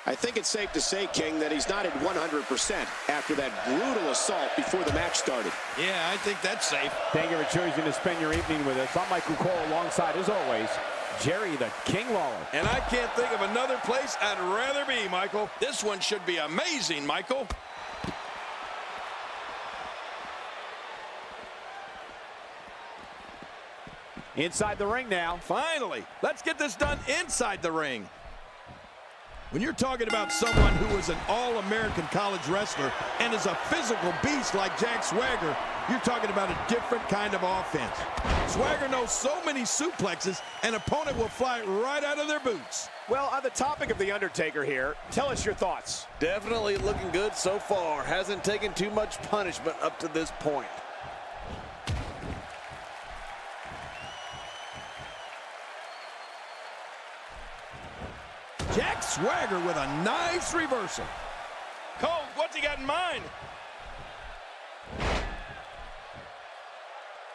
I think it's safe to say, King, that he's not at 100% after that brutal assault before the match started. Yeah, I think that's safe. Thank you for choosing to spend your evening with us. I'm Michael Cole, alongside, as always, Jerry the King Lawler. And I can't think of another place I'd rather be, Michael. This one should be amazing, Michael. Inside the ring now. Finally, let's get this done inside the ring. When you're talking about someone who is an all-American college wrestler and is a physical beast like Jack Swagger, you're talking about a different kind of offense. Swagger knows so many suplexes, an opponent will fly right out of their boots. Well, on the topic of The Undertaker here, tell us your thoughts. Definitely looking good so far. Hasn't taken too much punishment up to this point. Jack Swagger with a nice reversal. Cole, what's he got in mind?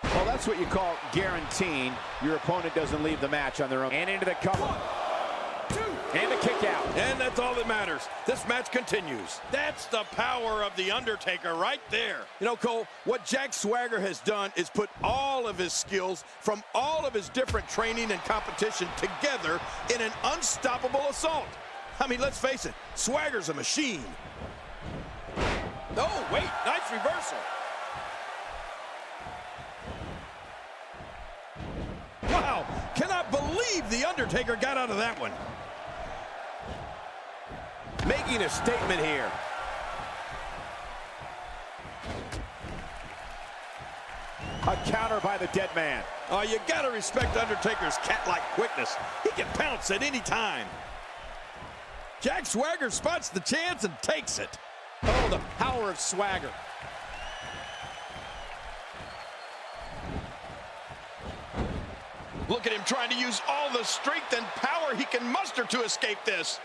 Well, that's what you call guaranteeing your opponent doesn't leave the match on their own. And into the cover. 1, 2, and a kick out. And that's all that matters. This match continues. That's the power of The Undertaker right there. You know, Cole, what Jack Swagger has done is put all of his skills from all of his different training and competition together in an unstoppable assault. I mean, let's face it, Swagger's a machine. Oh, wait, nice reversal. Wow, cannot believe The Undertaker got out of that one. Making a statement here. A counter by the dead man. Oh, you gotta respect Undertaker's cat-like quickness. He can pounce at any time. Jack Swagger spots the chance and takes it. Oh, the power of Swagger. Look at him trying to use all the strength and power he can muster to escape this.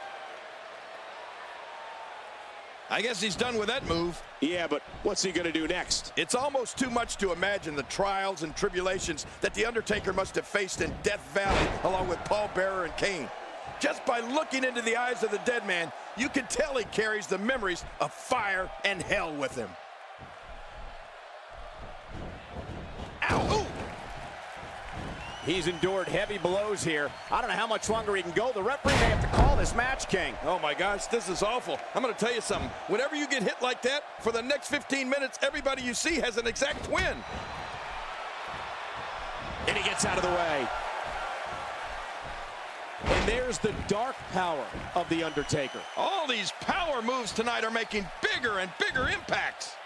I guess he's done with that move. Yeah, but what's he going to do next? It's almost too much to imagine the trials and tribulations that The Undertaker must have faced in Death Valley along with Paul Bearer and Kane. Just by looking into the eyes of the dead man, you can tell he carries the memories of fire and hell with him. Ow! Ooh. He's endured heavy blows here. I don't know how much longer he can go. The referee may have to call this match, King. Oh my gosh, this is awful. I'm going to tell you something. Whenever you get hit like that, for the next 15 minutes, everybody you see has an exact twin. And he gets out of the way. And there's the dark power of The Undertaker. All these power moves tonight are making bigger and bigger impacts.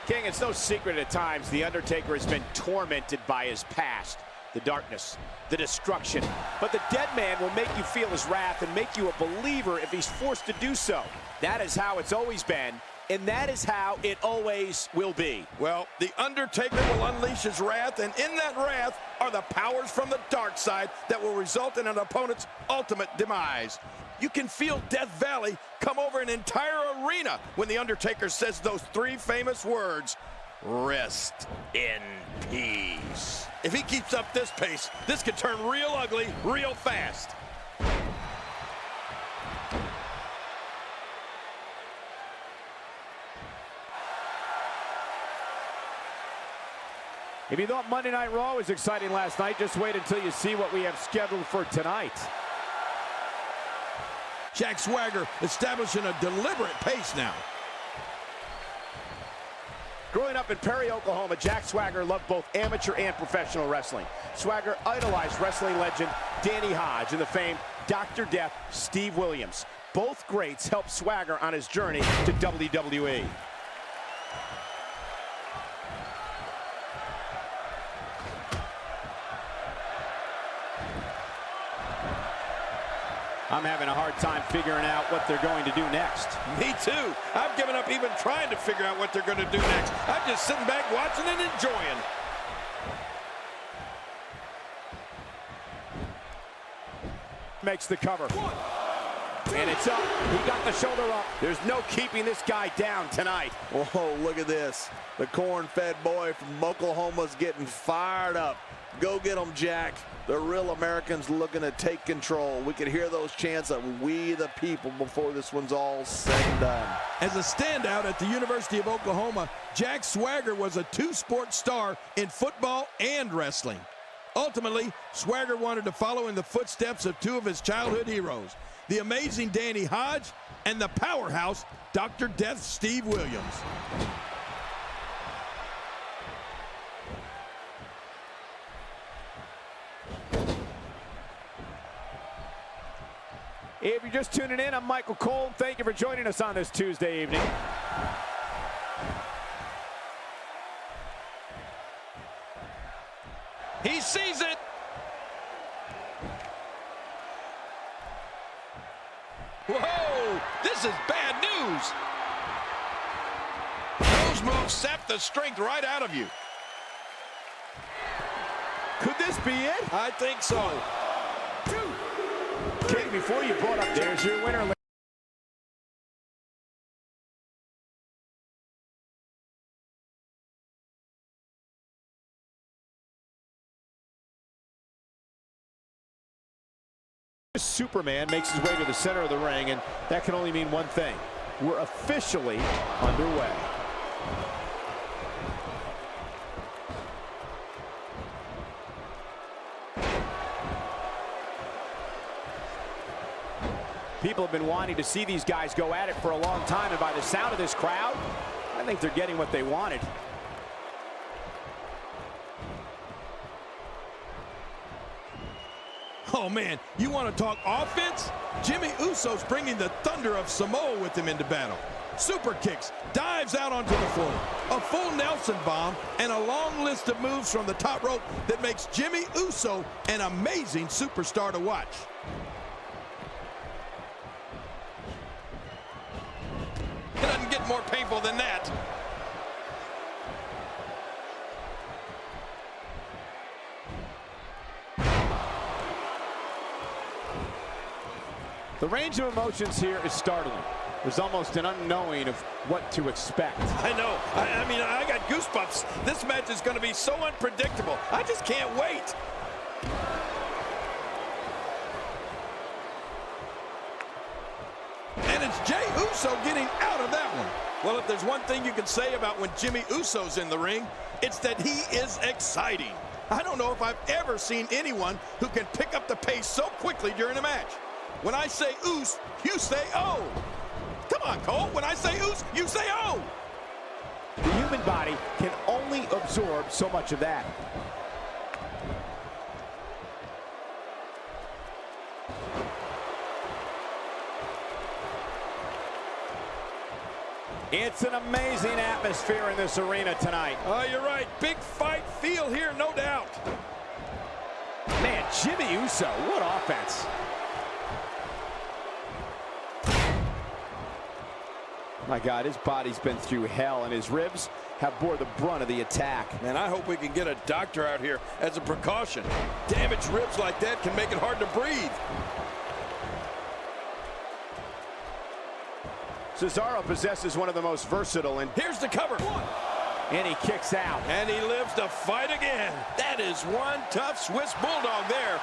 King, it's no secret at times The Undertaker has been tormented by his past. The darkness, the destruction. But the dead man will make you feel his wrath and make you a believer if he's forced to do so. That is how it's always been, and that is how it always will be. Well, The Undertaker will unleash his wrath, and in that wrath are the powers from the dark side that will result in an opponent's ultimate demise. You can feel Death Valley come over an entire arena when The Undertaker says those 3 famous words, rest in peace. If he keeps up this pace, this could turn real ugly real fast. If you thought Monday Night Raw was exciting last night, just wait until you see what we have scheduled for tonight. Jack Swagger establishing a deliberate pace now. Growing up in Perry, Oklahoma, Jack Swagger loved both amateur and professional wrestling. Swagger idolized wrestling legend Danny Hodge and the famed Dr. Death Steve Williams. Both greats helped Swagger on his journey to WWE. I'm having a hard time figuring out what they're going to do next. Me too. I've given up even trying to figure out what they're going to do next. I'm just sitting back watching and enjoying. Makes the cover. 1, 2, and it's up. He got the shoulder up. There's no keeping this guy down tonight. Oh, look at this. The corn-fed boy from Oklahoma's getting fired up. Go get them, Jack. The real Americans looking to take control. We could hear those chants of "We the people" before this one's all said and done. As a standout at the University of Oklahoma, Jack Swagger was a two-sport star in football and wrestling. Ultimately, Swagger wanted to follow in the footsteps of two of his childhood heroes, the amazing Danny Hodge and the powerhouse Dr. Death Steve Williams. If you're just tuning in, I'm Michael Cole. Thank you for joining us on this Tuesday evening. He sees it. Whoa, this is bad news. Those moves sap the strength right out of you. Could this be it? I think so. King, before you brought up, there's your winner. Superman makes his way to the center of the ring, and that can only mean one thing. We're officially underway. People have been wanting to see these guys go at it for a long time, and by the sound of this crowd, I think they're getting what they wanted. Oh, man, you want to talk offense? Jimmy Uso's bringing the thunder of Samoa with him into battle. Super kicks, dives out onto the floor, a full Nelson bomb, and a long list of moves from the top rope that makes Jimmy Uso an amazing superstar to watch. It doesn't get more painful than that. The range of emotions here is startling. There's almost an unknowing of what to expect. I know. I mean, I got goosebumps. This match is going to be so unpredictable. I just can't wait. And it's Jey Uso getting out of that one. Well, if there's one thing you can say about when Jimmy Uso's in the ring, it's that he is exciting. I don't know if I've ever seen anyone who can pick up the pace so quickly during a match. When I say oos, you say oh. Come on, Cole. When I say oos, you say oh. The human body can only absorb so much of that. It's an amazing atmosphere in this arena tonight. Oh, you're right. Big fight feel here, no doubt. Man, Jimmy Uso, what offense. My God, his body's been through hell, and his ribs have bore the brunt of the attack. Man, I hope we can get a doctor out here as a precaution. Damaged ribs like that can make it hard to breathe. Cesaro possesses one of the most versatile, and Here's the cover. he kicks out. And he lives to fight again. That is one tough Swiss bulldog there.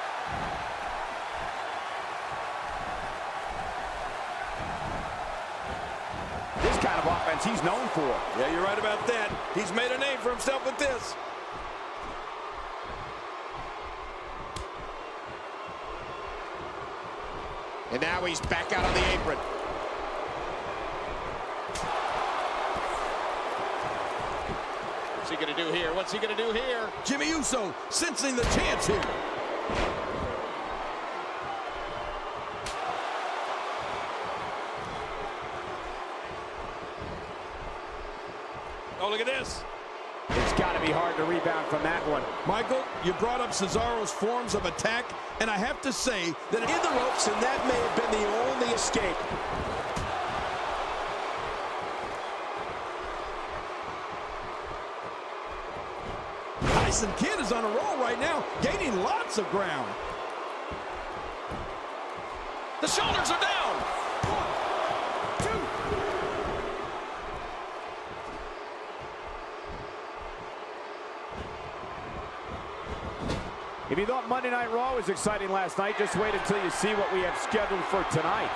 This kind of offense he's known for. Yeah, you're right about that. He's made a name for himself with this. And now he's back out on the apron. What's he going to do here? What's he going to do here? Jimmy Uso sensing the chance here. Oh, look at this. It's got to be hard to rebound from that one. Michael, you brought up Cesaro's forms of attack, and I have to say that In the ropes, and that may have been the only escape. Tyson Kidd is on a roll right now, gaining lots of ground. The shoulders are down. 1, 2. If you thought Monday Night Raw was exciting last night, just wait until you see what we have scheduled for tonight.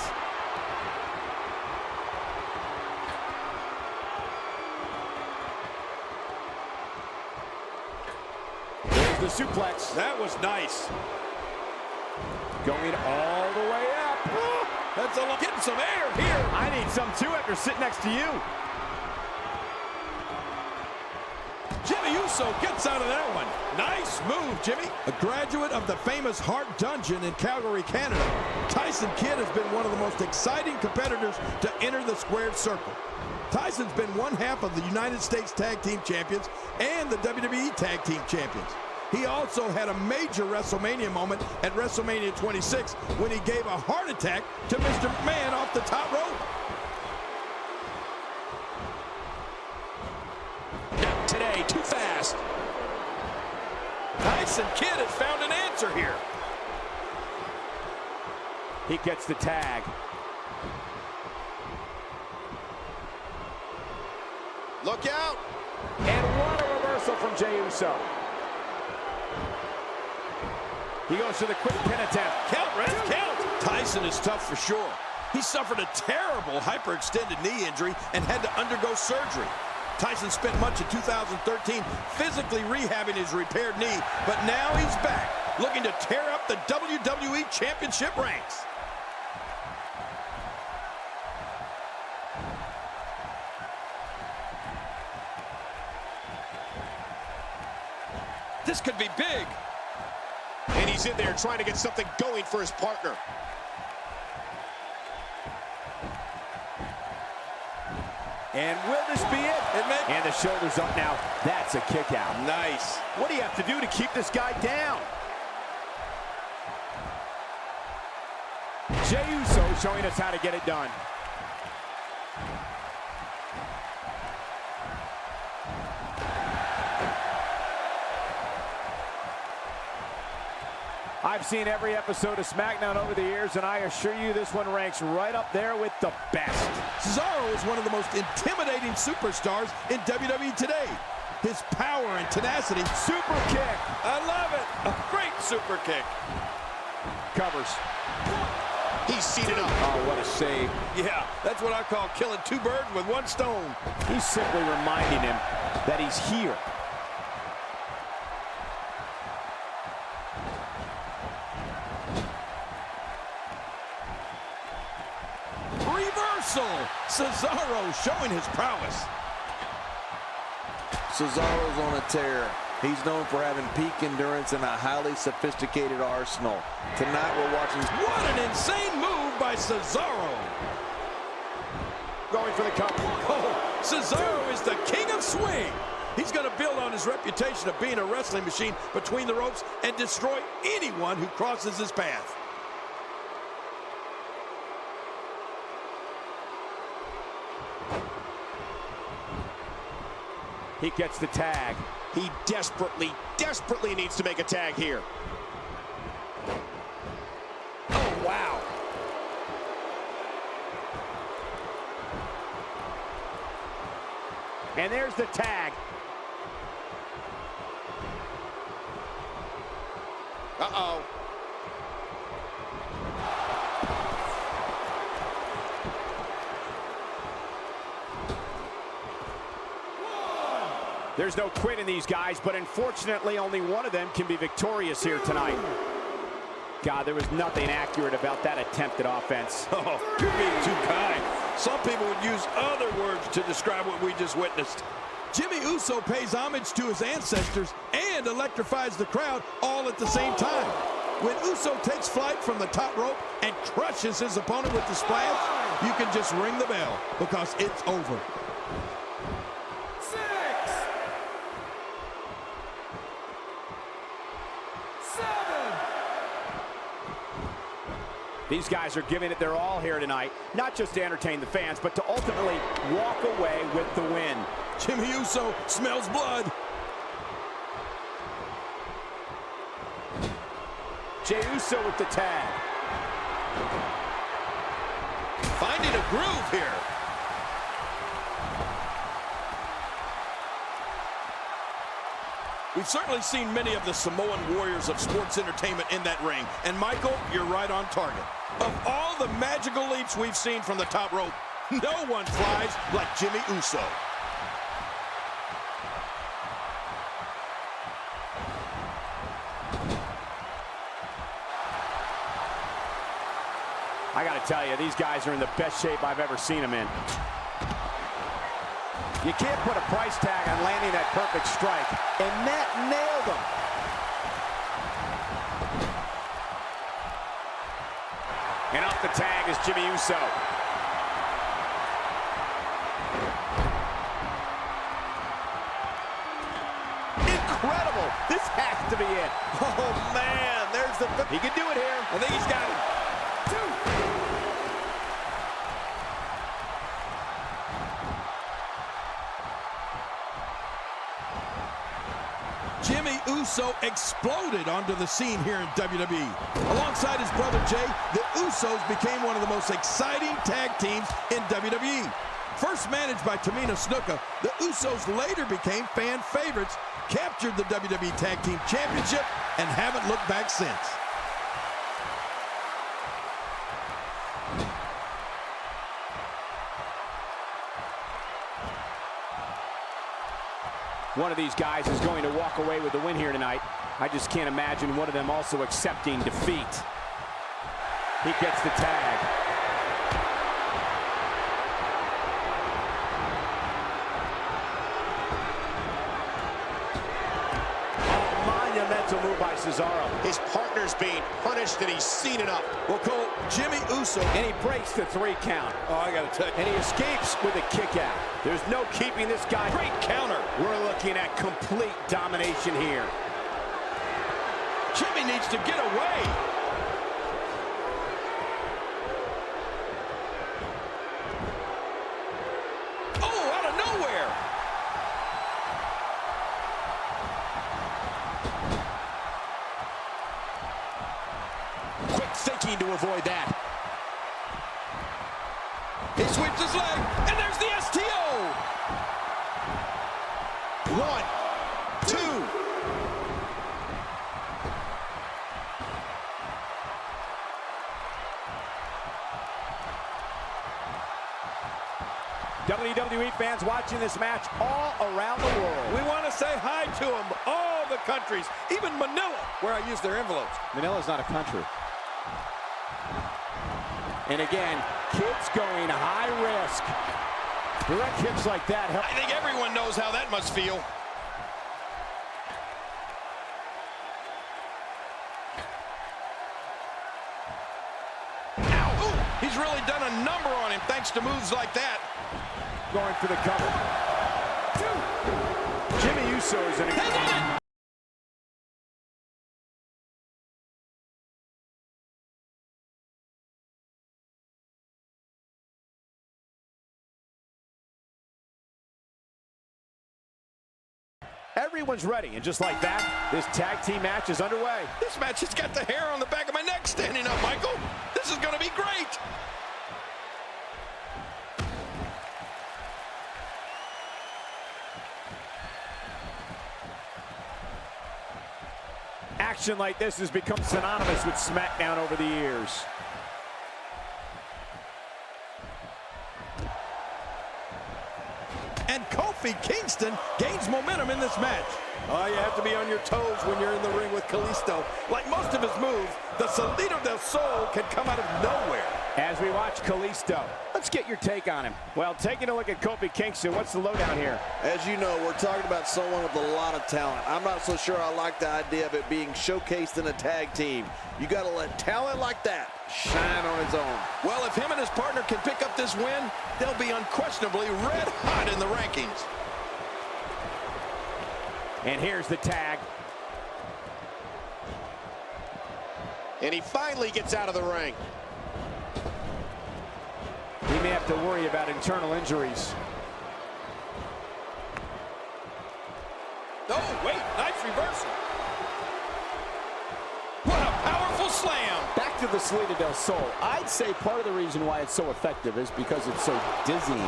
There's the suplex. That was nice. Going all the way up. Oh, that's a lot. Getting some air here. I need some too after sitting next to you. Jimmy Uso gets out of that one. Nice move, Jimmy. A graduate of the famous Hart Dungeon in Calgary, Canada, Tyson Kidd has been one of the most exciting competitors to enter the squared circle. Tyson's been one half of the United States Tag Team Champions and the WWE Tag Team Champions. He also had a major WrestleMania moment at WrestleMania 26 when he gave a heart attack to Mr. McMahon off the top rope. Today, too fast. Tyson Kidd has found an answer here. He gets the tag. Look out. And what a reversal from Jey Uso. He goes for the quick pin attempt. Count, Red, count. Tyson is tough for sure. He suffered a terrible hyperextended knee injury and had to undergo surgery. Tyson spent much of 2013 physically rehabbing his repaired knee, but now he's back, looking to tear up the WWE Championship ranks. This could be big. And he's in there trying to get something going for his partner. And will this be it? And the shoulder's up now. That's a kick out. Nice. What do you have to do to keep this guy down? Jey Uso showing us how to get it done. I've seen every episode of SmackDown over the years, and I assure you this one ranks right up there with the best. Cesaro is one of the most intimidating superstars in WWE today. His power and tenacity. Super kick. I love it. A great super kick. Covers. He's seated up. Oh, what a save. Yeah, that's what I call killing two birds with one stone. He's simply reminding him that he's here. Reversal. Cesaro showing his prowess. Cesaro's on a tear. He's known for having peak endurance and a highly sophisticated arsenal. Tonight we're watching... What an insane move by Cesaro. Going for the cover. Oh, Cesaro is the king of swing. He's going to build on his reputation of being a wrestling machine between the ropes and destroy anyone who crosses his path. He gets the tag. He desperately needs to make a tag here. Oh, wow. And there's the tag. Uh-oh. There's no quit in these guys, but unfortunately only one of them can be victorious here tonight. God, there was nothing accurate about that attempted offense. Oh, you're being too kind. Some people would use other words to describe what we just witnessed. Jimmy Uso pays homage to his ancestors and electrifies the crowd all at the same time. When Uso takes flight from the top rope and crushes his opponent with the splash, you can just ring the bell because it's over. These guys are giving it their all here tonight, not just to entertain the fans, but to ultimately walk away with the win. Jimmy Uso smells blood. Jey Uso with the tag. Finding a groove here. We've certainly seen many of the Samoan warriors of sports entertainment in that ring. And Michael, you're right on target. Of all the magical leaps we've seen from the top rope, no one flies like Jimmy Uso. I gotta tell you, these guys are in the best shape I've ever seen them in. You can't put a price tag on landing that perfect strike, and that nailed him. And off the tag is Jimmy Uso. Incredible! This has to be it. Oh, man, there's the... He can do it here. I think he's got it. Jimmy Uso exploded onto the scene here in WWE. Alongside his brother Jay, the Usos became one of the most exciting tag teams in WWE. First managed by Tamina Snuka, the Usos later became fan favorites, captured the WWE Tag Team Championship, and haven't looked back since. One of these guys is going to walk away with the win here tonight. I just can't imagine one of them also accepting defeat. He gets the tag. Oh, monumental move by Cesaro. His partner's being punished, and he's seen enough. Well, Cole, Jimmy Uso... And he breaks the 3 count. Oh, I gotta tell you. And he escapes with a kick out. There's no keeping this guy. Great counter. We're looking at complete domination here. Jimmy needs to get away. Oh, out of nowhere. Quick thinking to avoid that. He sweeps his leg, and there's the STO. 1, 2. WWE fans watching this match all around the world. We want to say hi to them, all the countries, even Manila, where I use their envelopes. Manila's not a country. And again, kids going high risk. Direct hits like that help. I think everyone knows how that must feel. Ow! Ooh, he's really done a number on him thanks to moves like that. Going for the cover. Jimmy Uso is in a... Everyone's ready, and just like that, this tag team match is underway. This match has got the hair on the back of my neck standing up, Michael. This is going to be great. Action like this has become synonymous with SmackDown over the years. And Kofi Kingston gains momentum in this match. Oh, you have to be on your toes when you're in the ring with Kalisto. Like most of his moves, the Salito del Sol can come out of nowhere. As we watch Kalisto, let's get your take on him. Well, taking a look at Kofi Kingston, what's the lowdown here? As you know, we're talking about someone with a lot of talent. I'm not so sure I like the idea of it being showcased in a tag team. You got to let talent like that shine on its own. Well, if him and his partner can pick up this win, they'll be unquestionably red hot in the rankings. And here's the tag. And he finally gets out of the ring. He may have to worry about internal injuries. Oh, wait, nice reversal. What a powerful slam. Back to the Salito del Sol. I'd say part of the reason why it's so effective is because it's so dizzying.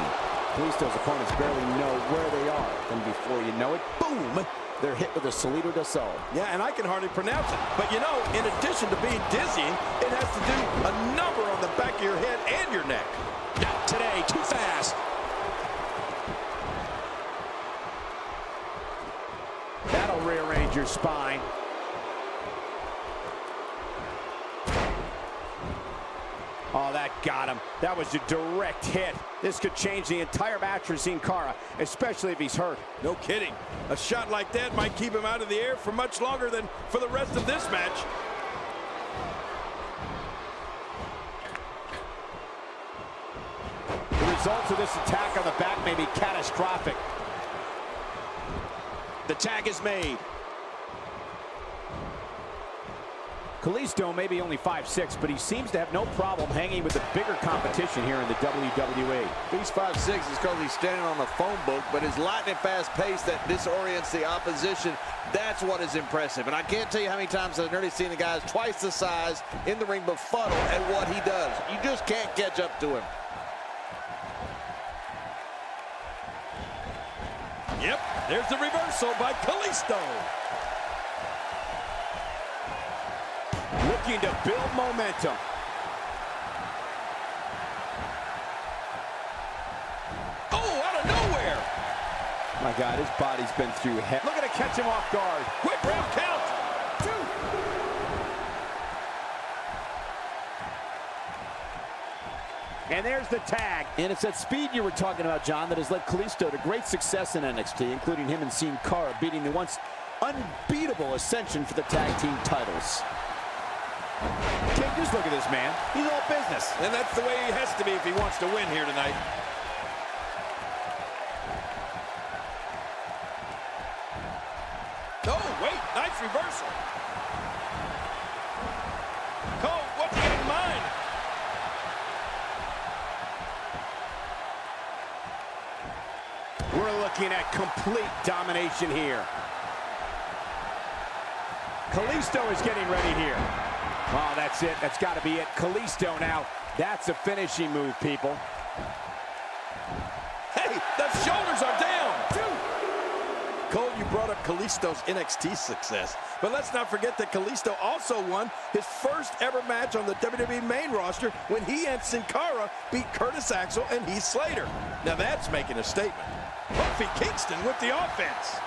Kalisto's opponents barely know where they are. And before you know it, boom, They're hit with a Solito del Sol. Yeah, and I can hardly pronounce it. But you know, in addition to being dizzying, it has to do a number on the back of your head and your neck. Not today, too fast. That'll rearrange your spine. Oh, that got him. That was a direct hit. This could change the entire match for Sin Cara, especially if he's hurt. No kidding. A shot like that might keep him out of the air for much longer than for the rest of this match. The results of this attack on the back may be catastrophic. The tag is made. Kalisto may be only 5'6", but he seems to have no problem hanging with the bigger competition here in the WWE. He's 5'6" is because he's standing on the phone book, but his lightning fast pace that disorients the opposition, that's what is impressive. And I can't tell you how many times I've nearly seen the guys twice the size in the ring befuddle at what he does. You just can't catch up to him. Yep, there's the reversal by Kalisto. Looking to build momentum. Oh, out of nowhere. My God, his body's been through hell. Looking to catch him off guard. Quick round count. 2. And there's the tag. And it's that speed you were talking about, John, that has led Kalisto to great success in NXT, including him and Sin Cara beating the once unbeatable Ascension for the tag team titles. King, just look at this man. He's all business. And that's the way he has to be if he wants to win here tonight. Oh, wait, nice reversal. Cole, what's he got in mind? We're looking at complete domination here. Kalisto is getting ready here. Oh, that's it. That's got to be it. Kalisto now. That's a finishing move, people. Hey, the shoulders are down. 2. Cole, you brought up Kalisto's NXT success. But let's not forget that Kalisto also won his first ever match on the WWE main roster when he and Sin Cara beat Curtis Axel and Heath Slater. Now that's making a statement. Kofi Kingston with the offense.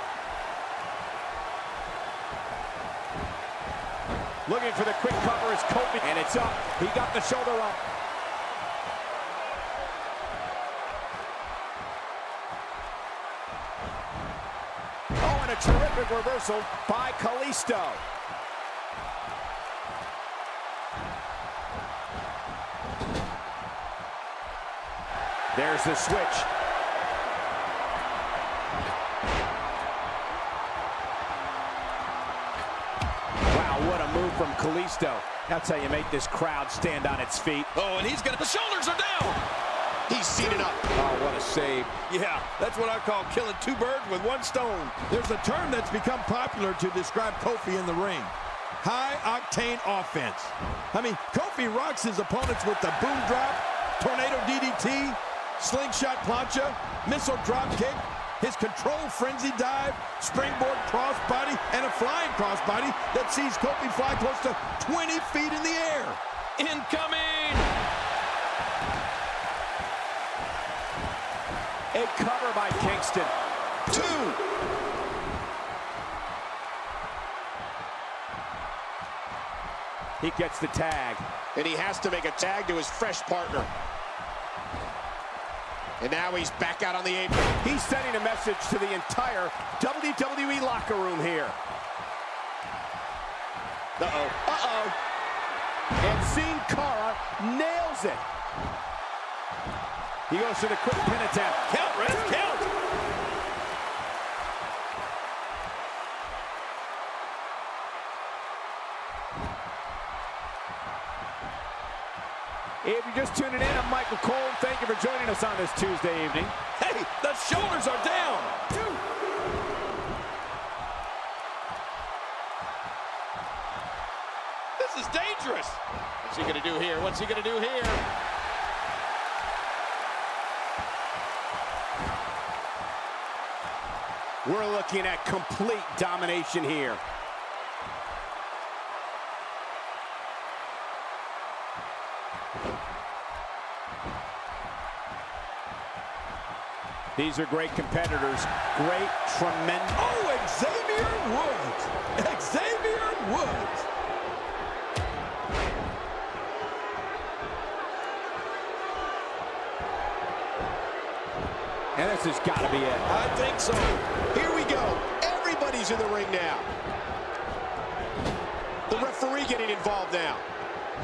Looking for the quick cover is Kofi, and it's up. He got the shoulder up. Oh, and a terrific reversal by Kalisto. There's the switch. What a move from Kalisto. That's how you make this crowd stand on its feet. Oh, and the shoulders are down. He's seated up. Oh, what a save. Yeah, that's what I call killing 2 birds with 1 stone. There's a term that's become popular to describe Kofi in the ring. High-octane offense. I mean, Kofi rocks his opponents with the boom drop, tornado DDT, slingshot plancha, missile drop kick, his control frenzy dive, springboard crossbody, and a flying crossbody that sees Kofi fly close to 20 feet in the air. Incoming! A cover by Kingston. 2. He gets the tag. And he has to make a tag to his fresh partner. And now he's back out on the apron. He's sending a message to the entire WWE locker room here. Uh-oh. Uh-oh. And Sin Cara nails it. He goes for the quick pin attempt. Count, Ref, count. If you're just tuning in, I'm Michael Cole. Thank you for joining us on this Tuesday evening. Hey, the shoulders are down. 2. This is dangerous. What's he going to do here? What's he going to do here? We're looking at complete domination here. These are great competitors. Great, tremendous. Oh, Xavier Woods. Xavier Woods. And this has got to be it. I think so. Here we go. Everybody's in the ring now. The referee getting involved now.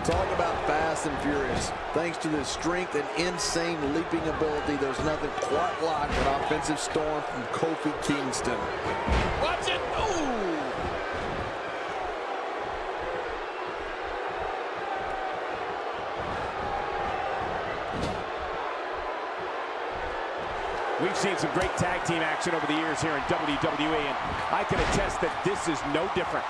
Talk about fast and furious. Thanks to the strength and insane leaping ability, there's nothing quite like an offensive storm from Kofi Kingston. Watch it. Ooh. We've seen some great tag team action over the years here in WWE, and I can attest that this is no different.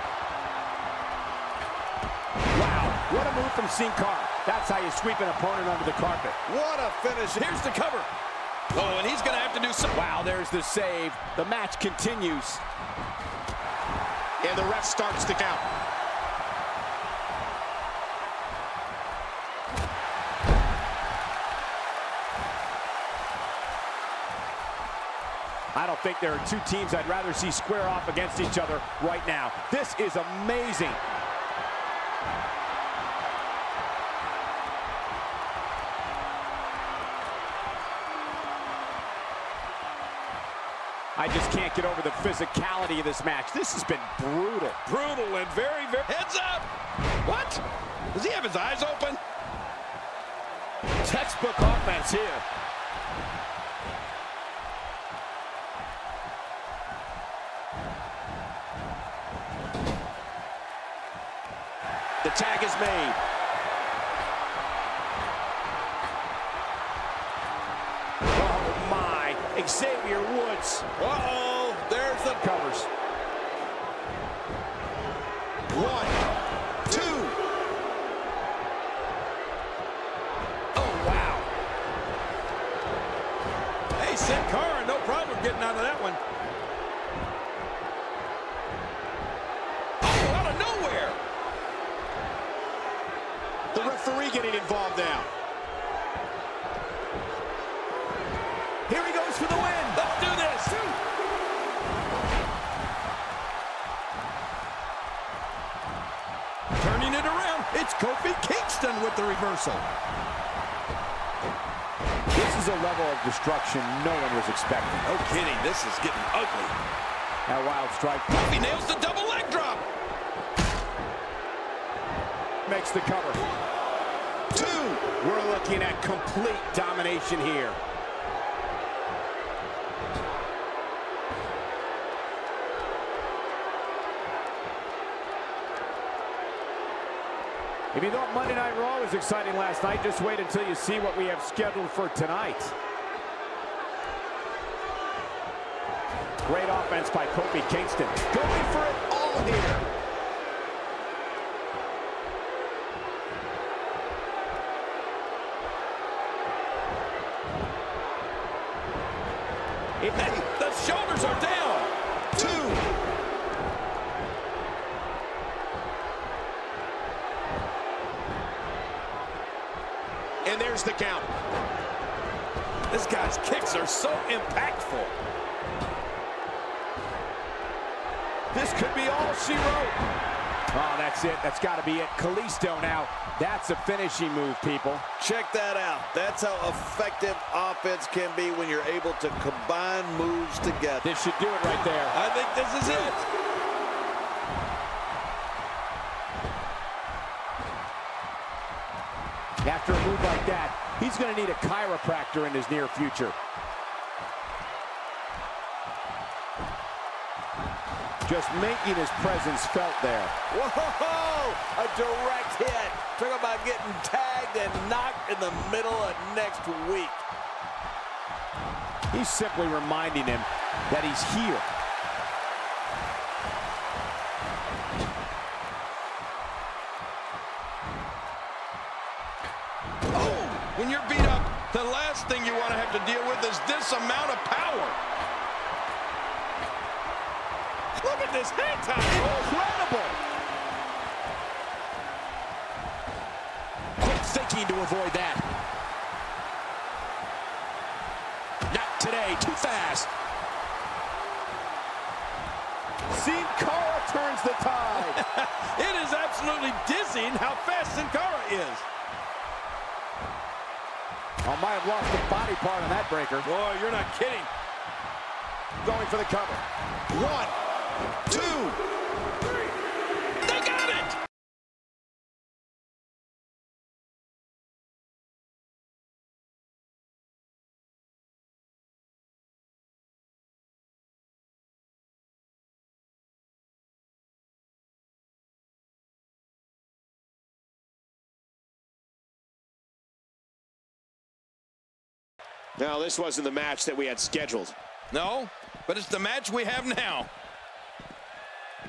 Wow, what a move from Sin Cara. That's how you sweep an opponent under the carpet. What a finish. Here's the cover. Oh, and he's going to have to do some. Wow, there's the save. The match continues. And the ref starts to count. I don't think there are two teams I'd rather see square off against each other right now. This is amazing. I just can't get over the physicality of this match. This has been brutal. Brutal and very, very... Heads up! What? Does he have his eyes open? Textbook offense here. The tag is made. Oh my, Xavier Woods. Uh-oh, there's the Covers. 1, 2. Oh wow. Hey, Sin Cara, no problem getting out of that one. Oh, out of nowhere. The referee getting involved now. Here he goes for the win. Let's do this. Turning it around, it's Kofi Kingston with the reversal. This is a level of destruction no one was expecting. No kidding, this is getting ugly. That wild strike. Kofi nails the double leg drop. Makes the cover. 2. We're looking at complete domination here. If you thought Monday Night Raw was exciting last night, just wait until you see what we have scheduled for tonight. Great offense by Kofi Kingston. Going for it all here. Hey, the shoulders are down. 2. And there's the count. This guy's kicks are so impactful. This could be all she wrote. Oh, that's it. That's got to be it. Kalisto now. That's a finishing move, people. Check that out. That's how effective offense can be when you're able to combine moves together. This should do it right there. I think this is it. After a move like that, he's going to need a chiropractor in his near future. Just making his presence felt there. Whoa! A direct hit. Talk about getting tagged and knocked in the middle of next week. He's simply reminding him that he's here. Oh, when you're beat up, the last thing you want to have to deal with is this amount of power. Look at this hang time. Incredible. Quick thinking to avoid that. Not today, too fast. Sin Cara turns the tide. It is absolutely dizzying how fast Sin Cara is. I might have lost the body part on that breaker. Boy, you're not kidding. Going for the cover. 1, 2, 3. They got it! No, this wasn't the match that we had scheduled. No, but it's the match we have now.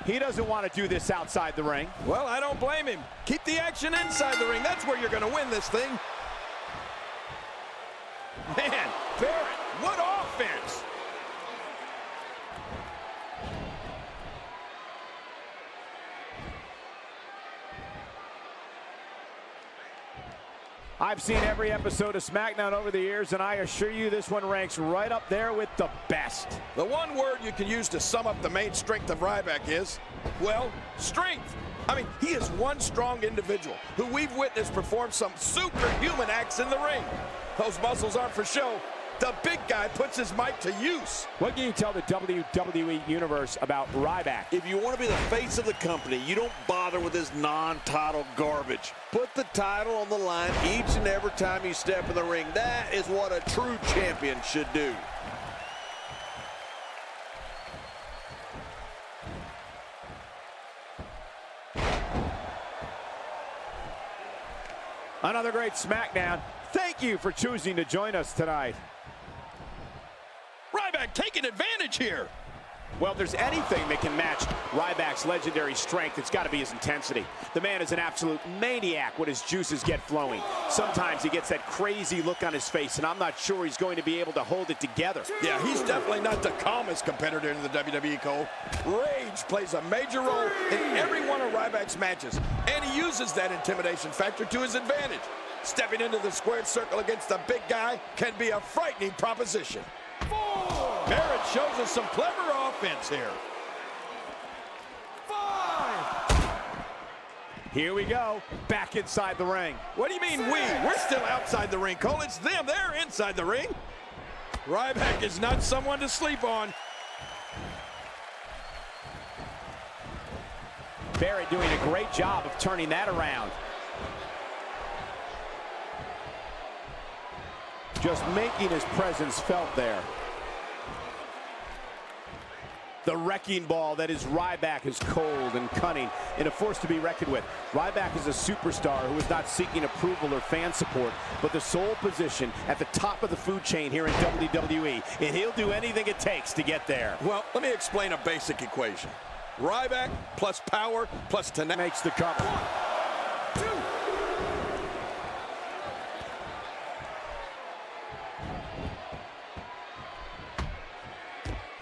He doesn't want to do this outside the ring. Well, I don't blame him. Keep the action inside the ring. That's where you're going to win this thing. Man, Barrett, what offense! I've seen every episode of SmackDown over the years, and I assure you this one ranks right up there with the best. The one word you can use to sum up the main strength of Ryback is, well, strength. I mean, he is one strong individual who we've witnessed perform some superhuman acts in the ring. Those muscles aren't for show. The big guy puts his might to use. What can you tell the WWE Universe about Ryback? If you want to be the face of the company, you don't bother with this non-title garbage. Put the title on the line each and every time you step in the ring. That is what a true champion should do. Another great SmackDown. Thank you for choosing to join us tonight. Ryback taking advantage here. Well, if there's anything that can match Ryback's legendary strength, it's got to be his intensity. The man is an absolute maniac when his juices get flowing. Sometimes he gets that crazy look on his face, and I'm not sure he's going to be able to hold it together. Yeah, he's definitely not the calmest competitor in the WWE, Cole. Rage plays a major role in every one of Ryback's matches, and he uses that intimidation factor to his advantage. Stepping into the squared circle against the big guy can be a frightening proposition. Barrett shows us some clever offense here. 5. Here we go, back inside the ring. What do you mean we? We're still outside the ring, Cole. It's them. They're inside the ring. Ryback is not someone to sleep on. Barrett doing a great job of turning that around. Just making his presence felt there. The wrecking ball that is Ryback is cold and cunning and a force to be reckoned with. Ryback is a superstar who is not seeking approval or fan support, but the sole position at the top of the food chain here in WWE, and he'll do anything it takes to get there. Well, let me explain a basic equation. Ryback plus power plus tenacity Makes the cover. 1, 2.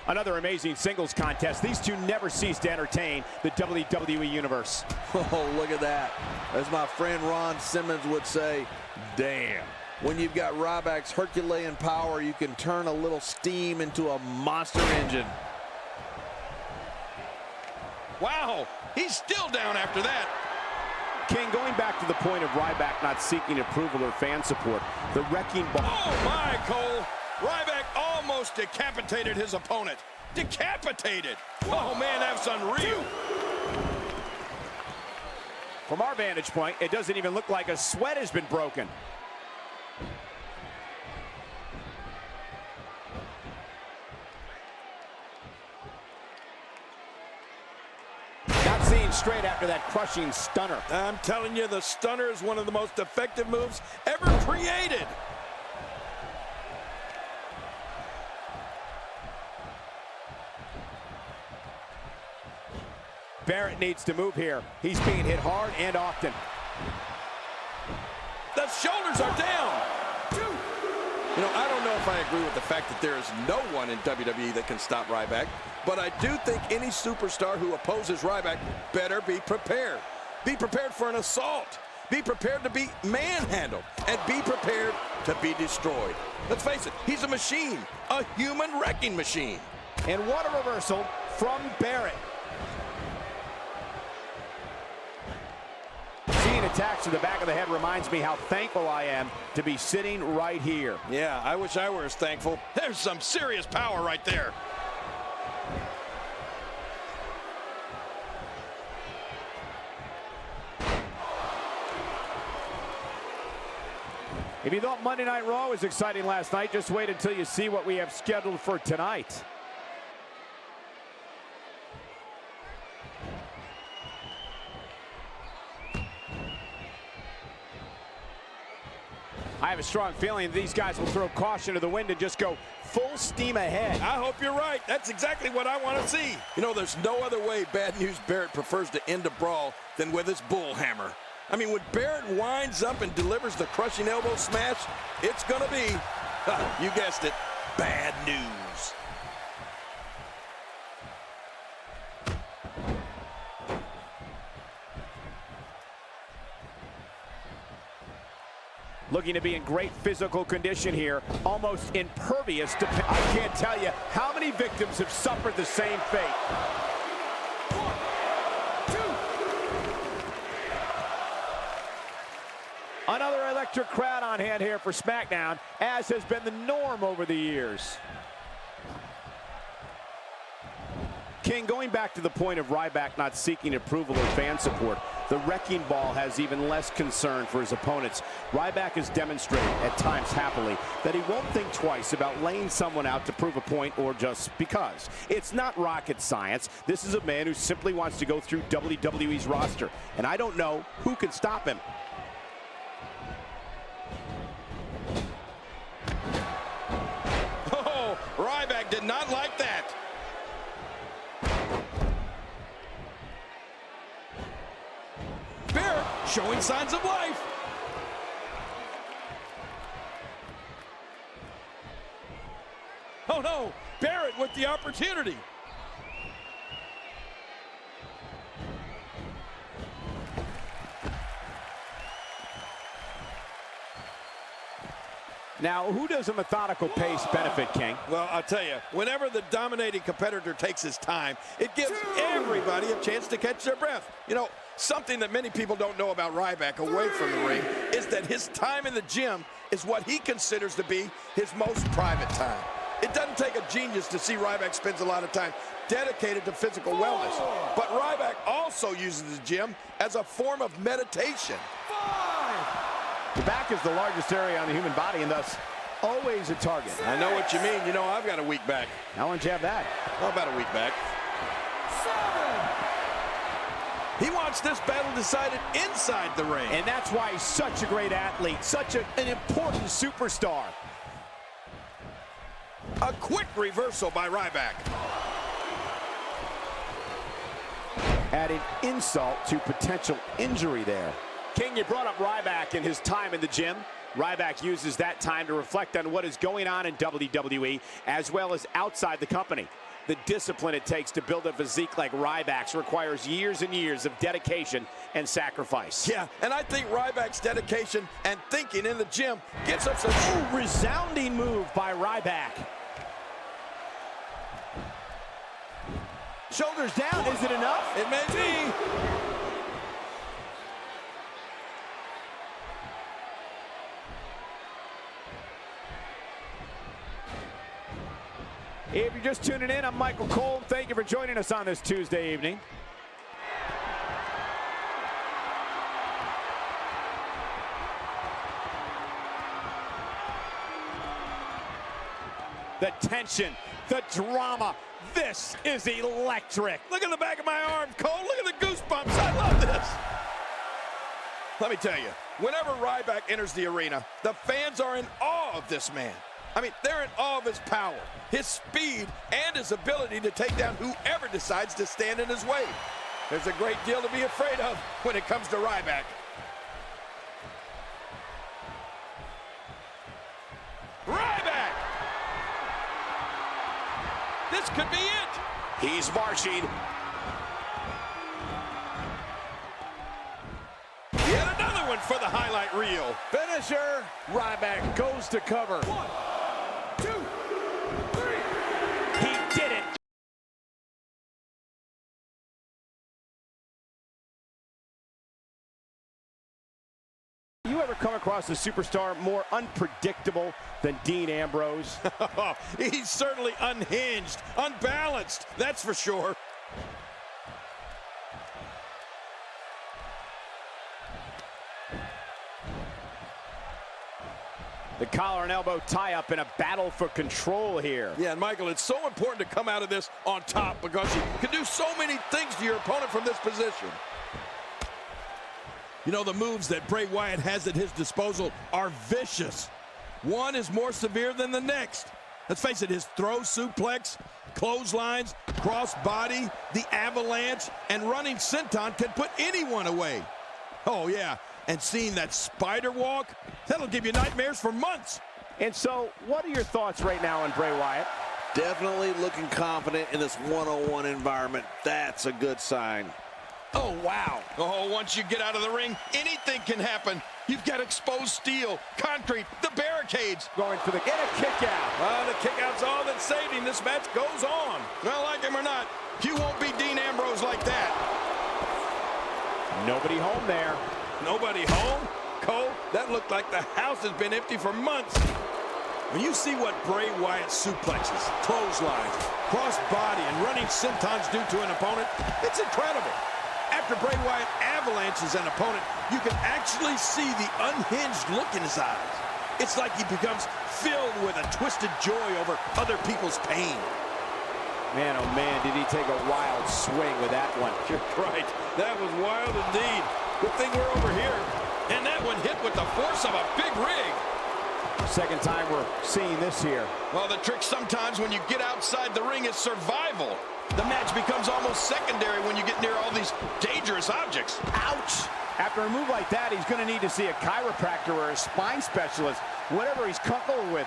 Another amazing singles contest. These two never cease to entertain the WWE Universe. Oh, look at that. As my friend Ron Simmons would say, damn. When you've got Ryback's Herculean power, you can turn a little steam into a monster engine. Wow, he's still down after that. King, going back to the point of Ryback not seeking approval or fan support, the wrecking ball. Oh my, Cole. Ryback almost decapitated his opponent. Decapitated. Oh man, that's unreal. From our vantage point, it doesn't even look like a sweat has been broken. Not seeing straight after that crushing stunner. I'm telling you, the stunner is one of the most effective moves ever created. Barrett needs to move here. He's being hit hard and often. The shoulders are down. 2. You know, I don't know if I agree with the fact that there is no one in WWE that can stop Ryback, but I do think any superstar who opposes Ryback better be prepared. Be prepared for an assault. Be prepared to be manhandled. And be prepared to be destroyed. Let's face it, he's a machine. A human wrecking machine. And what a reversal from Barrett. Seeing attacks to the back of the head reminds me how thankful I am to be sitting right here. Yeah, I wish I were as thankful. There's some serious power right there. If you thought Monday Night Raw was exciting last night, just wait until you see what we have scheduled for tonight. I have a strong feeling these guys will throw caution to the wind and just go full steam ahead. I hope you're right. That's exactly what I want to see. You know, there's no other way Bad News Barrett prefers to end a brawl than with his bull hammer. I mean, when Barrett winds up and delivers the crushing elbow smash, it's going to be, you guessed it, bad news. Looking to be in great physical condition here, almost impervious to pain. I can't tell you how many victims have suffered the same fate. 1, 2. Another electric crowd on hand here for SmackDown, as has been the norm over the years. King, going back to the point of Ryback not seeking approval or fan support, the Wrecking Ball has even less concern for his opponents. Ryback has demonstrated, at times happily, that he won't think twice about laying someone out to prove a point or just because. It's not rocket science. This is a man who simply wants to go through WWE's roster, and I don't know who can stop him. Oh, Ryback did not like that. Barrett showing signs of life. Oh no, Barrett with the opportunity. Now, who does a methodical pace benefit, King? Well, I'll tell you, whenever the dominating competitor takes his time, it gives everybody a chance to catch their breath. You know, something that many people don't know about Ryback away from the ring is that his time in the gym is what he considers to be his most private time. It doesn't take a genius to see Ryback spends a lot of time dedicated to physical wellness. But Ryback also uses the gym as a form of meditation. The back is the largest area on the human body and thus always a target. I know what you mean. You know, I've got a weak back. How long did you have that? How about a weak back? 7. He wants this battle decided inside the ring. And that's why he's such a great athlete, such an important superstar. A quick reversal by Ryback. Adding insult to potential injury there. King, you brought up Ryback and his time in the gym. Ryback uses that time to reflect on what is going on in WWE as well as outside the company. The discipline it takes to build a physique like Ryback's requires years and years of dedication and sacrifice. Yeah, and I think Ryback's dedication and thinking in the gym gets us a resounding move by Ryback. Shoulders down, is it enough? It may be. If you're just tuning in, I'm Michael Cole. Thank you for joining us on this Tuesday evening. The tension, the drama, this is electric. Look at the back of my arm, Cole. Look at the goosebumps. I love this. Let me tell you, whenever Ryback enters the arena, the fans are in awe of this man. I mean, they're in awe of his power, his speed, and his ability to take down whoever decides to stand in his way. There's a great deal to be afraid of when it comes to Ryback. Ryback This could be it. He's marching. Yet another one for the highlight reel. Finisher. Ryback goes to cover. 1, 2, 3. He did it. You ever come across a superstar more unpredictable than Dean Ambrose? He's certainly unhinged, unbalanced, that's for sure. The collar and elbow tie-up in a battle for control here. Yeah, and Michael, it's so important to come out of this on top because you can do so many things to your opponent from this position. You know, the moves that Bray Wyatt has at his disposal are vicious. One is more severe than the next. Let's face it, his throw suplex, clotheslines, cross body, the avalanche, and running senton can put anyone away. Oh, yeah. And seeing that spider walk, that'll give you nightmares for months. And so, what are your thoughts right now on Bray Wyatt? Definitely looking confident in this one-on-one environment. That's a good sign. Oh, wow. Oh, once you get out of the ring, anything can happen. You've got exposed steel, concrete, the barricades. Going for the kick out. Well, the kick out's all that's saved him. This match goes on. Well, like him or not, you won't beat Dean Ambrose like that. Nobody home there. Nobody home? Cole, that looked like the house has been empty for months. When you see what Bray Wyatt suplexes, clotheslines, cross-body, and running sentons do to an opponent, it's incredible. After Bray Wyatt avalanches an opponent, you can actually see the unhinged look in his eyes. It's like he becomes filled with a twisted joy over other people's pain. Man, oh man, did he take a wild swing with that one. You're right. That was wild indeed. Good thing we're over here. And that one hit with the force of a big rig. Second time we're seeing this here. Well, the trick sometimes when you get outside the ring is survival. The match becomes almost secondary when you get near all these dangerous objects. Ouch! After a move like that, he's going to need to see a chiropractor or a spine specialist, whatever he's comfortable with.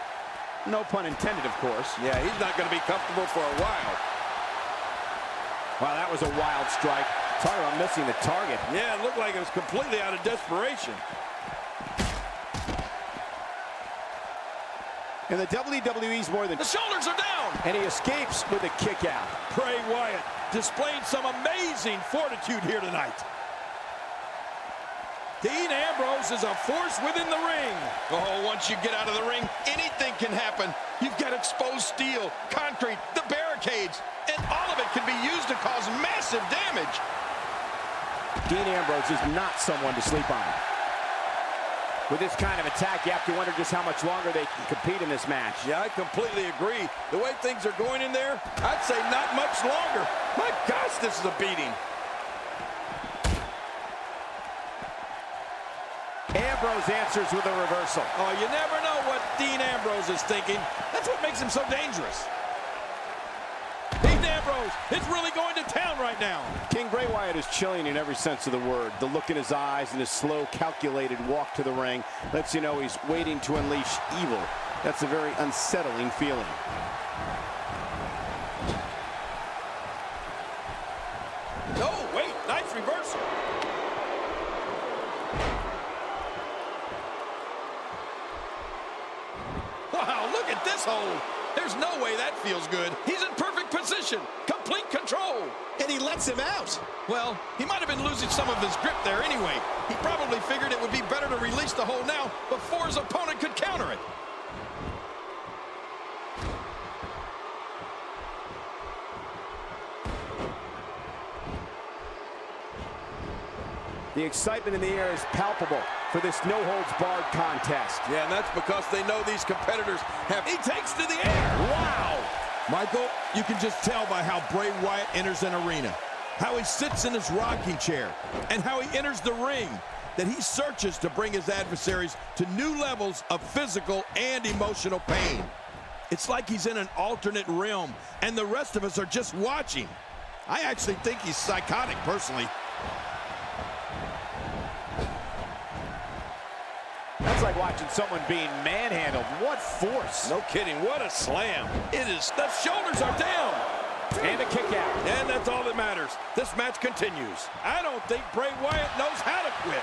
No pun intended, of course. Yeah, he's not going to be comfortable for a while. Wow, that was a wild strike. Talk about missing the target. Yeah, it looked like it was completely out of desperation. And the WWE's more than... The shoulders are down! And he escapes with a kick out. Bray Wyatt displaying some amazing fortitude here tonight. Dean Ambrose is a force within the ring. Oh, once you get out of the ring, anything can happen. You've got exposed steel, concrete, the barricades, and all of it can be used to cause massive damage. Dean Ambrose is not someone to sleep on. With this kind of attack, you have to wonder just how much longer they can compete in this match. Yeah, I completely agree. The way things are going in there, I'd say not much longer. My gosh, this is a beating. Ambrose answers with a reversal. Oh, you never know what Dean Ambrose is thinking. That's what makes him so dangerous. Dean Ambrose is really going to town right now. King Bray Wyatt is chilling in every sense of the word. The look in his eyes and his slow, calculated walk to the ring lets you know he's waiting to unleash evil. That's a very unsettling feeling. Oh, wait, nice reversal. Wow, look at this hold. There's no way that feels good. He's in perfect position, complete control. And he lets him out. Well, he might have been losing some of his grip there anyway. He probably figured it would be better to release the hold now before his opponent could counter it. The excitement in the air is palpable for this no-holds-barred contest. Yeah, and that's because they know these competitors have... He takes to the air. Wow. Michael, you can just tell by how Bray Wyatt enters an arena, how he sits in his rocking chair, and how he enters the ring, that he searches to bring his adversaries to new levels of physical and emotional pain. It's like he's in an alternate realm, and the rest of us are just watching. I actually think he's psychotic, personally. That's like watching watching someone being manhandled. What force. No kidding. What a slam. It is. The shoulders are down. And a kick out. And that's all that matters. This match continues. I don't think Bray Wyatt knows how to quit.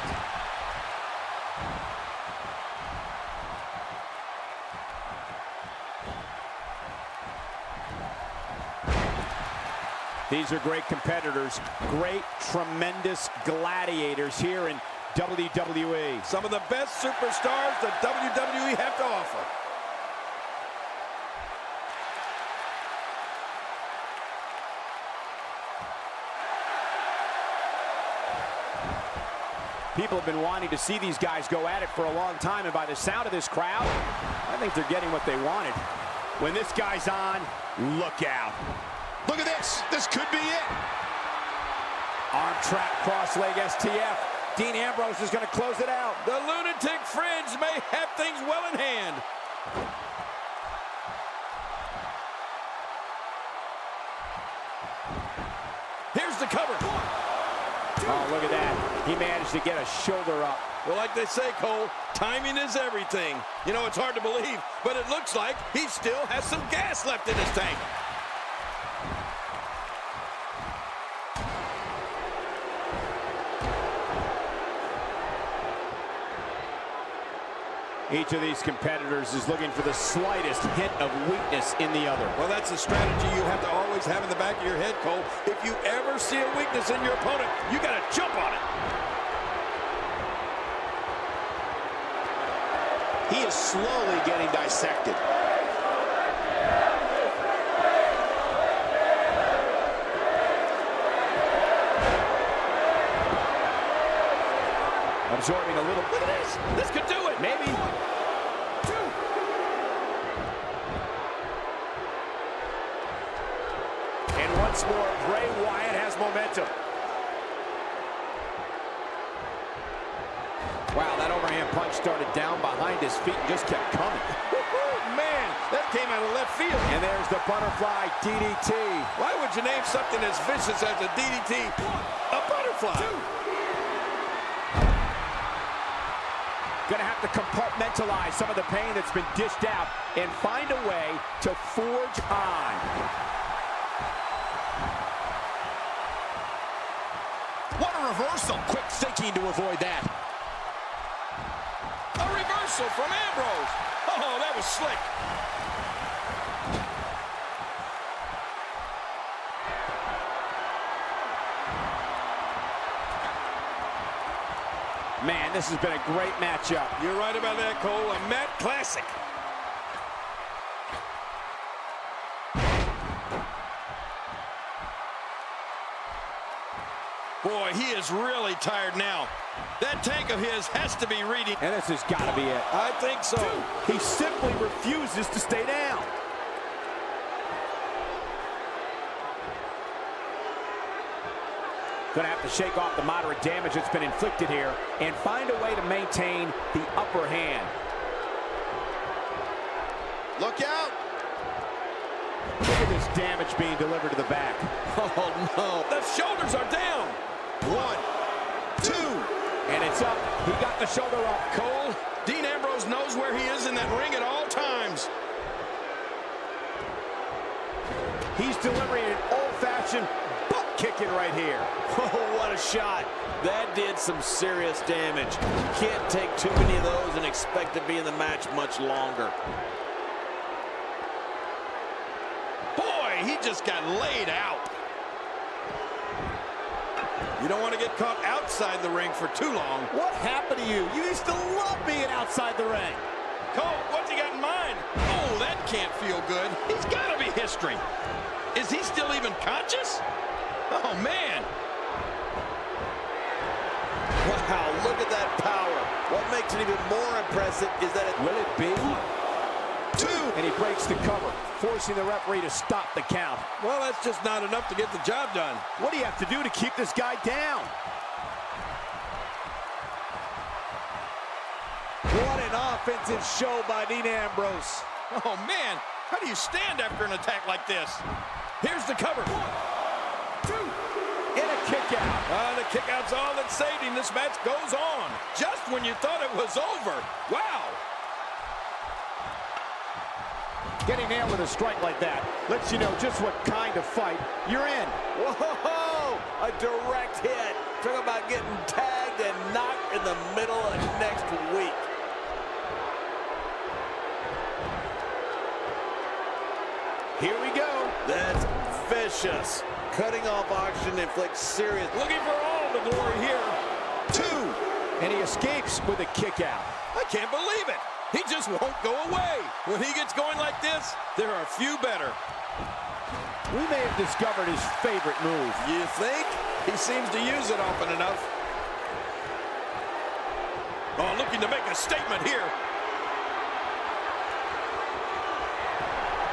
These are great competitors, great, tremendous gladiators here in WWE. Some of the best superstars that WWE have to offer. People have been wanting to see these guys go at it for a long time, and by the sound of this crowd, I think they're getting what they wanted. When this guy's on, look out. Look at this. This could be it. Arm trap, cross leg STF. Dean Ambrose is going to close it out. The lunatic fringe may have things well in hand. Here's the cover. Oh, look at that. He managed to get a shoulder up. Well, like they say, Cole, timing is everything. You know, it's hard to believe, but it looks like he still has some gas left in his tank. Each of these competitors is looking for the slightest hint of weakness in the other. Well, that's a strategy you have to always have in the back of your head, Cole. If you ever see a weakness in your opponent, you got to jump on it. He is slowly getting dissected. Absorbing a little. Look at this. This could do it. Maybe. And once more, Bray Wyatt has momentum. Wow, that overhand punch started down behind his feet and just kept coming. Man, that came out of left field. And there's the butterfly DDT. Why would you name something as vicious as a DDT a butterfly? Gonna have to compartmentalize some of the pain that's been dished out and find a way to forge on. What a reversal. Quick thinking to avoid that. A reversal from Ambrose. Oh, that was slick. Man, this has been a great matchup. You're right about that, Cole. A Matt classic. Boy, he is really tired now. That tank of his has to be reading. And this has got to be it. I think so. He simply refuses to stay down. Gonna have to shake off the moderate damage that's been inflicted here and find a way to maintain the upper hand. Look out. Look at this damage being delivered to the back. Oh, no. The shoulders are down. 1, 2. And it's up. He got the shoulder up. Cole, Dean Ambrose knows where he is in that ring at all times. He's delivering an old-fashioned butt kicking right here. Oh, what a shot. That did some serious damage. You can't take too many of those and expect to be in the match much longer. Boy, he just got laid out. You don't want to get caught outside the ring for too long. What happened to you? You used to love being outside the ring. Cole, what's he got in mind? Oh, that can't feel good. He's got to be history. Is he still even conscious? Oh, man. Wow, look at that power. What makes it even more impressive is that it... Will it be? 2. And he breaks the cover, forcing the referee to stop the count. Well, that's just not enough to get the job done. What do you have to do to keep this guy down? What an offensive show by Dean Ambrose. Oh, man. How do you stand after an attack like this? Here's the cover. 1, 2. And a kick out. The kick out's all that saved him. This match goes on just when you thought it was over. Wow. Getting nailed with a strike like that lets you know just what kind of fight you're in. Whoa! A direct hit. Talk about getting tagged and knocked in the middle of next week. Here we go. That's vicious. Cutting off oxygen inflicts serious. Looking for all the glory here. 2. And he escapes with a kick out. I can't believe it. He just won't go away. When he gets going like this, there are few better. We may have discovered his favorite move. You think? He seems to use it often enough. Oh, looking to make a statement here.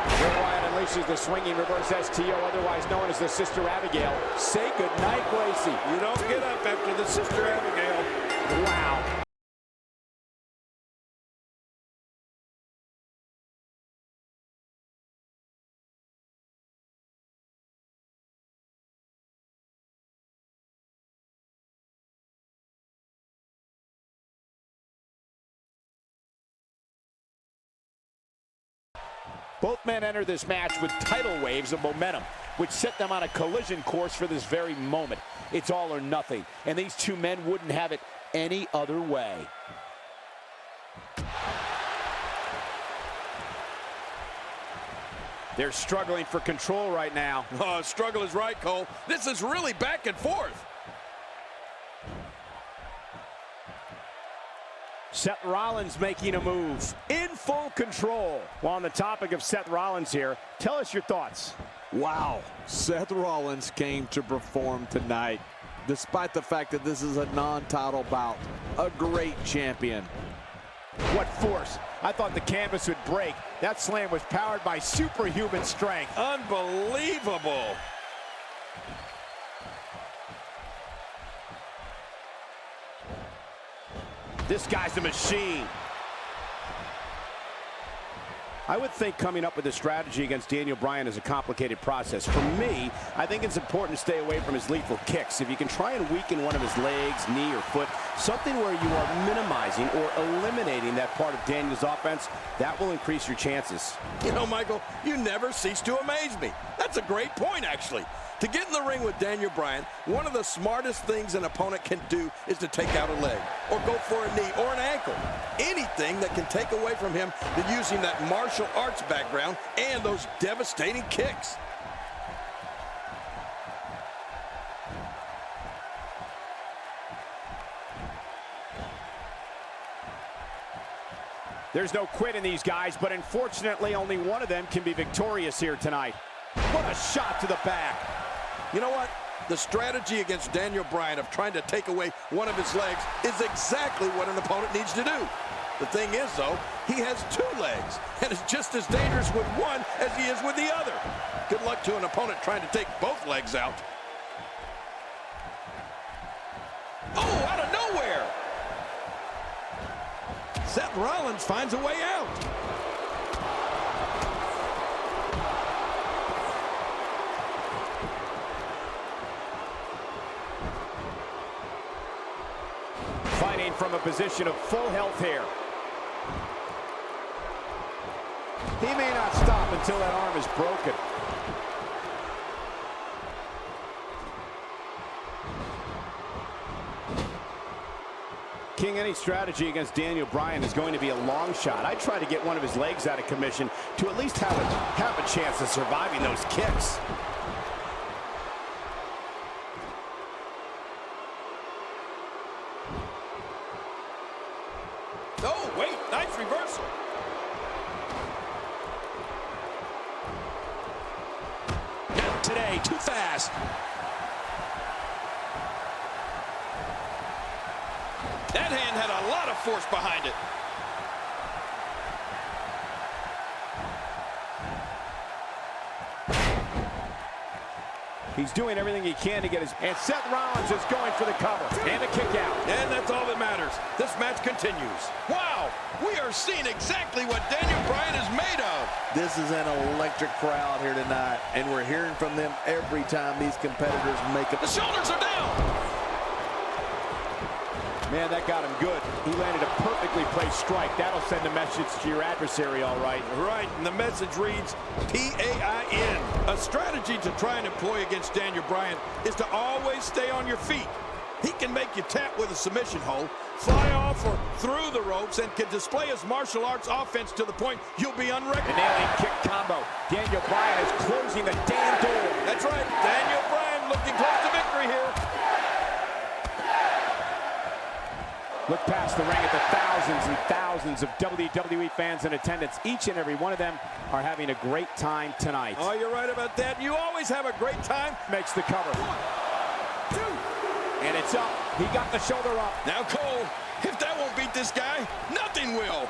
Bray Wyatt unleashes the swinging reverse STO, otherwise known as the Sister Abigail. Say goodnight, Gracie. You don't get up after the Sister Abigail. Wow. Both men enter this match with tidal waves of momentum, which set them on a collision course for this very moment. It's all or nothing, and these two men wouldn't have it any other way. They're struggling for control right now. Oh, struggle is right, Cole. This is really back and forth. Seth Rollins making a move, in full control. Well, on the topic of Seth Rollins here, tell us your thoughts. Wow, Seth Rollins came to perform tonight, despite the fact that this is a non-title bout. A great champion. What force. I thought the canvas would break. That slam was powered by superhuman strength. Unbelievable. This guy's a machine. I would think coming up with a strategy against Daniel Bryan is a complicated process. For me, I think it's important to stay away from his lethal kicks. If you can try and weaken one of his legs, knee, or foot, something where you are minimizing or eliminating that part of Daniel's offense, that will increase your chances. You know, Michael, you never cease to amaze me. That's a great point, actually. To get in the ring with Daniel Bryan, one of the smartest things an opponent can do is to take out a leg, or go for a knee, or an ankle. Anything that can take away from him to using that martial arts background and those devastating kicks. There's no quit in these guys, but unfortunately only one of them can be victorious here tonight. What a shot to the back. You know what? The strategy against Daniel Bryan of trying to take away one of his legs is exactly what an opponent needs to do. The thing is, though, he has 2 legs, and is just as dangerous with one as he is with the other. Good luck to an opponent trying to take both legs out. Oh, out of nowhere! Seth Rollins finds a way out. Fighting from a position of full health here. He may not stop until that arm is broken. King, any strategy against Daniel Bryan is going to be a long shot. I'd try to get one of his legs out of commission to at least have a chance of surviving those kicks. Oh, wait, nice reversal. Not today, too fast. That hand had a lot of force behind it. He's doing everything he can to get his... And Seth Rollins is going for the cover. And a kick out. And that's all that matters. This match continues. Wow, we are seeing exactly what Daniel Bryan is made of. This is an electric crowd here tonight, and we're hearing from them every time these competitors make it. The shoulders are down. Man, that got him good. He landed a perfectly placed strike. That'll send a message to your adversary, all right. Right, and the message reads P-A-I-N. A strategy to try and employ against Daniel Bryan is to always stay on your feet. He can make you tap with a submission hold, fly off or through the ropes, and can display his martial arts offense to the point you'll be unrecognized. An alien kick combo. Daniel Bryan is closing the damn door. That's right, Daniel Bryan looking close to victory here. Look past the ring at the thousands and thousands of WWE fans in attendance. Each and every one of them are having a great time tonight. Oh, you're right about that. You always have a great time. Makes the cover. 1, 2. And it's up. He got the shoulder up. Now Cole, if that won't beat this guy, nothing will.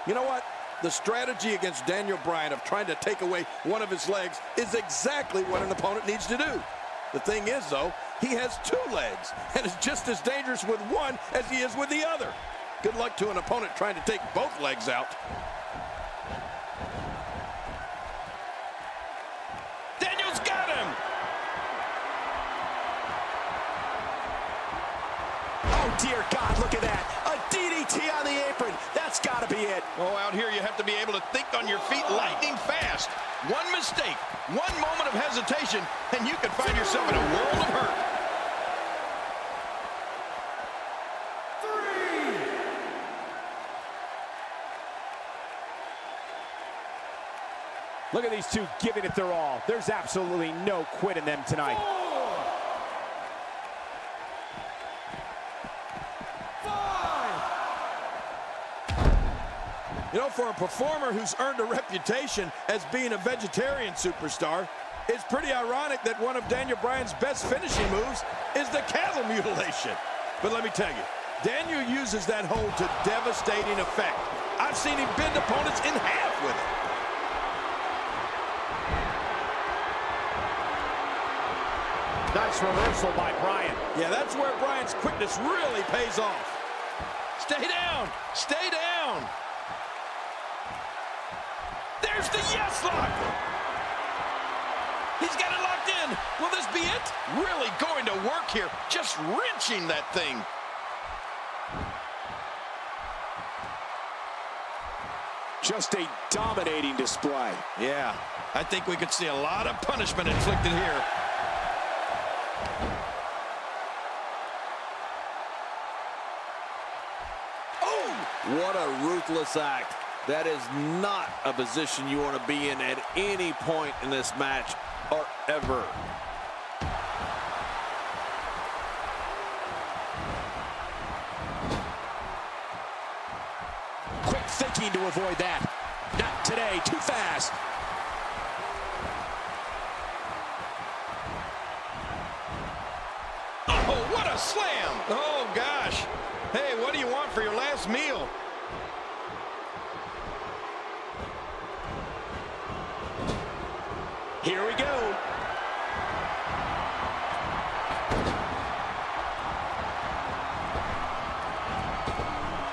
You know what? The strategy against Daniel Bryan of trying to take away one of his legs is exactly what an opponent needs to do. The thing is, though, he has 2 legs and is just as dangerous with one as he is with the other. Good luck to an opponent trying to take both legs out. Daniel's got him! Oh, dear God, look at that. A DDT on the apron. That's got to be it. Oh, out here you have to be able to think on your feet lightning fast. One mistake, one moment of hesitation, and you could find yourself in a world of hurt. 3. Look at these two giving it their all. There's absolutely no quit in them tonight. 4. 5. You know, for a performer who's earned a reputation as being a vegetarian superstar, it's pretty ironic that one of Daniel Bryan's best finishing moves is the cattle mutilation. But let me tell you, Daniel uses that hold to devastating effect. I've seen him bend opponents in half with it. Nice reversal by Bryan. Yeah, that's where Bryan's quickness really pays off. Stay down! Stay down! There's the yes lock! He's got it locked in. Will this be it? Really going to work here. Just wrenching that thing. Just a dominating display. Yeah, I think we could see a lot of punishment inflicted here. What a ruthless act. That is not a position you want to be in at any point in this match or ever. Quick thinking to avoid that. Not today, too fast. Oh, what a slam! Oh, gosh. Hey, what do you want for your last meal? Here we go.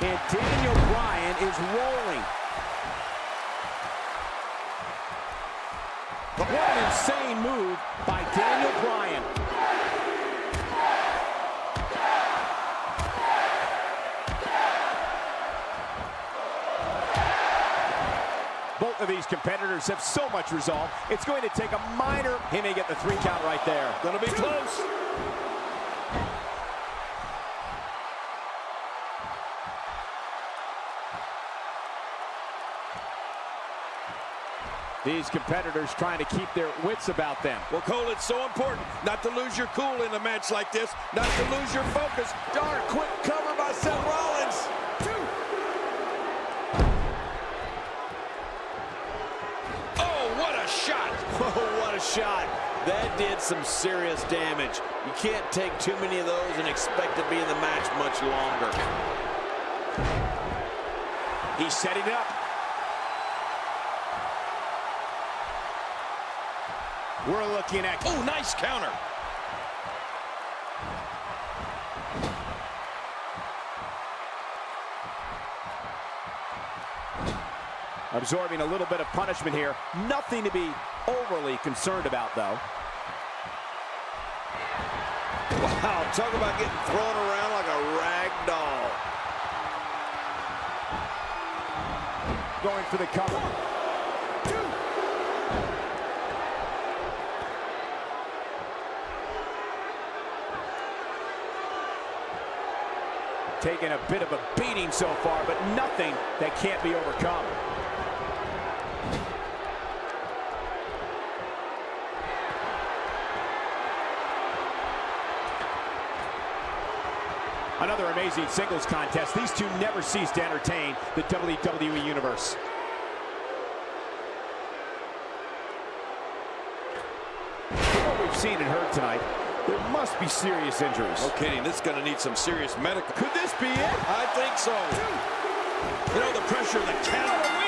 And Daniel Bryan is rolling. What an insane move by Daniel Bryan. Both of these competitors have so much resolve. It's going to take a minor. He may get the 3 count right there. Gonna be close. These competitors trying to keep their wits about them. Well, Cole, it's so important not to lose your cool in a match like this, not to lose your focus. Darn, quick cover by Seth Rollins. 2. Oh, what a shot. Oh, what a shot. That did some serious damage. You can't take too many of those and expect to be in the match much longer. He's setting it up. We're looking at... Oh, nice counter. Absorbing a little bit of punishment here. Nothing to be overly concerned about, though. Wow, talk about getting thrown around like a rag doll. Going for the cover. Taking a bit of a beating so far, but nothing that can't be overcome. Another amazing singles contest. These two never cease to entertain the WWE Universe. From what we've seen and heard tonight, there must be serious injuries. No kidding, this is going to need some serious medical. Could this be it? I think so. You know, the pressure, the count.